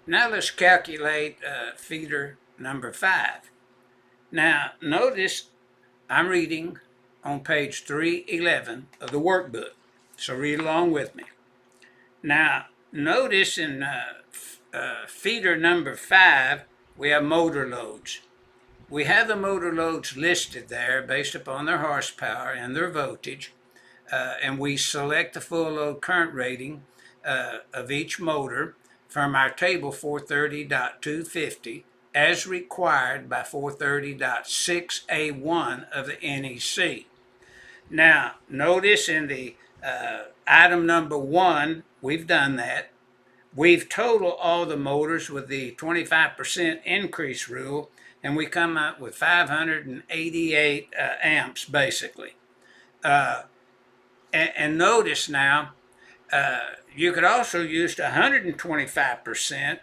Now let's calculate feeder number 5. Now notice I'm reading on page 311 of the workbook, so read along with me. Now notice in feeder number 5 we have motor loads. We have the motor loads listed there based upon their horsepower and their voltage, and we select the full load current rating of each motor from our table 430.250 as required by 430.6A1 of the NEC. Now, notice in the item number 1, we've done that. We've totaled all the motors with the 25% increase rule, and we come up with 588 amps basically. And notice now, you could also use 125%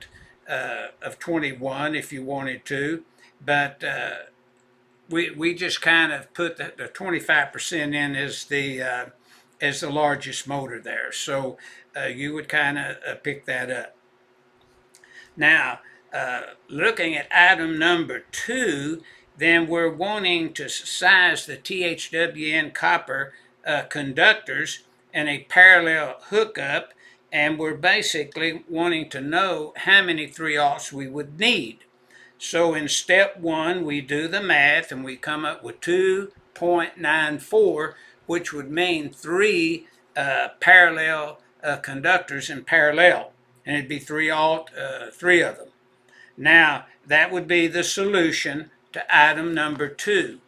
of 21 if you wanted to, but we just kind of put the 25% in as the largest motor there. So you would kind of pick that up. Now, looking at item number 2, then we're wanting to size the THWN copper conductors in a parallel hookup, and we're basically wanting to know how many 3/0 we would need. So in step 1, we do the math and we come up with 2.94, which would mean 3 parallel conductors in parallel, and it'd be 3/0, 3 of them. Now, that would be the solution to item number 2.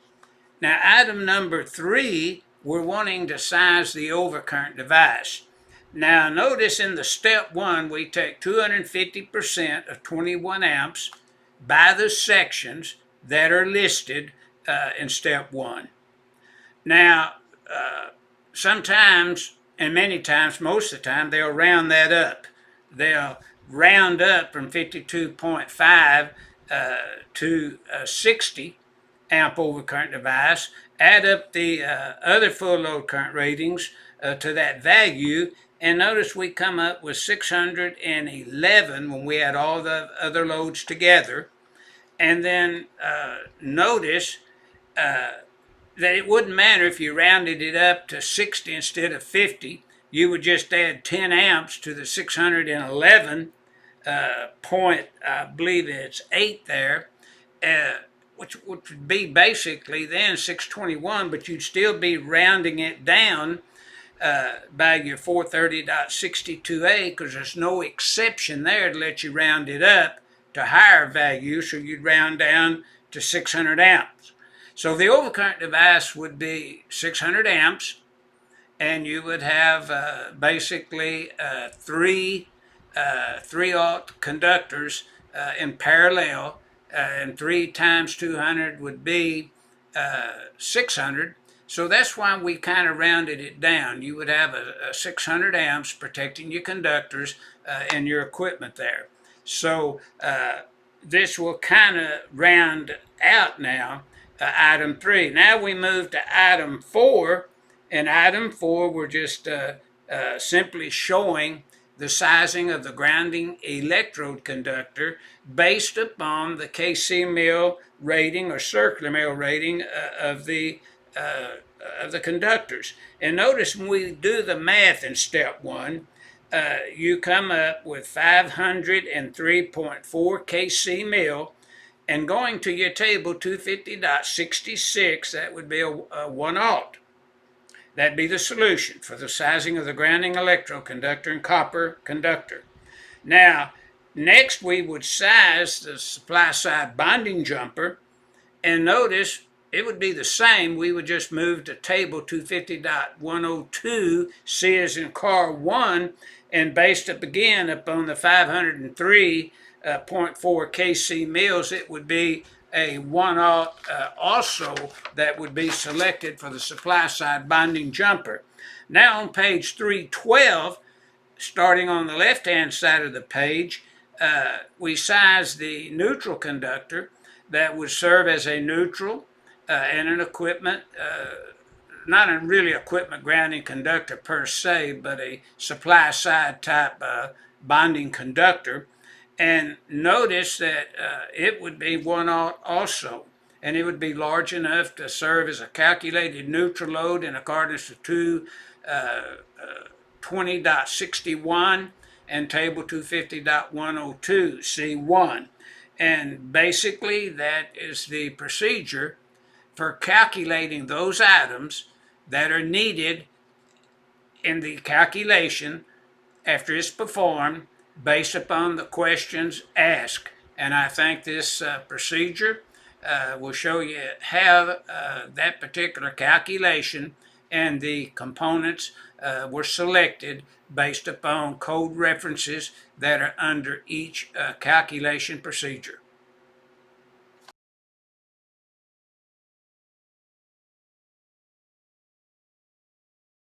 Now, item number 3, we're wanting to size the overcurrent device. Now, notice in the step 1, we take 250% of 21 amps by the sections that are listed in step 1. Now, sometimes, and many times, most of the time, they'll round that up. They'll round up from 52.5 to 60 amp overcurrent device, add up the other full load current ratings to that value, and notice we come up with 611 when we add all the other loads together. And then notice that it wouldn't matter if you rounded it up to 60 instead of 50. You would just add 10 amps to the 611 point, I believe it's 8 there, which would be basically then 621, but you'd still be rounding it down by your 430.62A, because there's no exception there to let you round it up to higher value, so you'd round down to 600 amps. So the overcurrent device would be 600 amps, and you would have basically 3 3/0 conductors in parallel, and 3 times 200 would be 600. So that's why we kind of rounded it down. You would have a 600 amps protecting your conductors and your equipment there. So this will kind of round out now item 3. Now we move to item 4. In item 4, we're just simply showing the sizing of the grounding electrode conductor based upon the KC mil rating or circular mil rating of the conductors. And notice when we do the math in step 1, you come up with 503.4 KC mil, and going to your table 250.66, that would be a 1/0. That'd be the solution for the sizing of the grounding electrode conductor and copper conductor. Now, next we would size the supply side bonding jumper, and notice it would be the same. We would just move to table 250.102, C as in car 1, and based up again upon the 503.4 KC mils, it would be a 1/0 also that would be selected for the supply side bonding jumper. Now on page 312, starting on the left hand side of the page, we size the neutral conductor that would serve as a neutral and an equipment, not a really equipment grounding conductor per se, but a supply side type bonding conductor. And notice that it would be 1/0 also, and it would be large enough to serve as a calculated neutral load in accordance to 220.61 and Table 250.102 C1. And basically, that is the procedure for calculating those items that are needed in the calculation after it's performed based upon the questions asked. And I think this procedure will show you how that particular calculation and the components were selected based upon code references that are under each calculation procedure.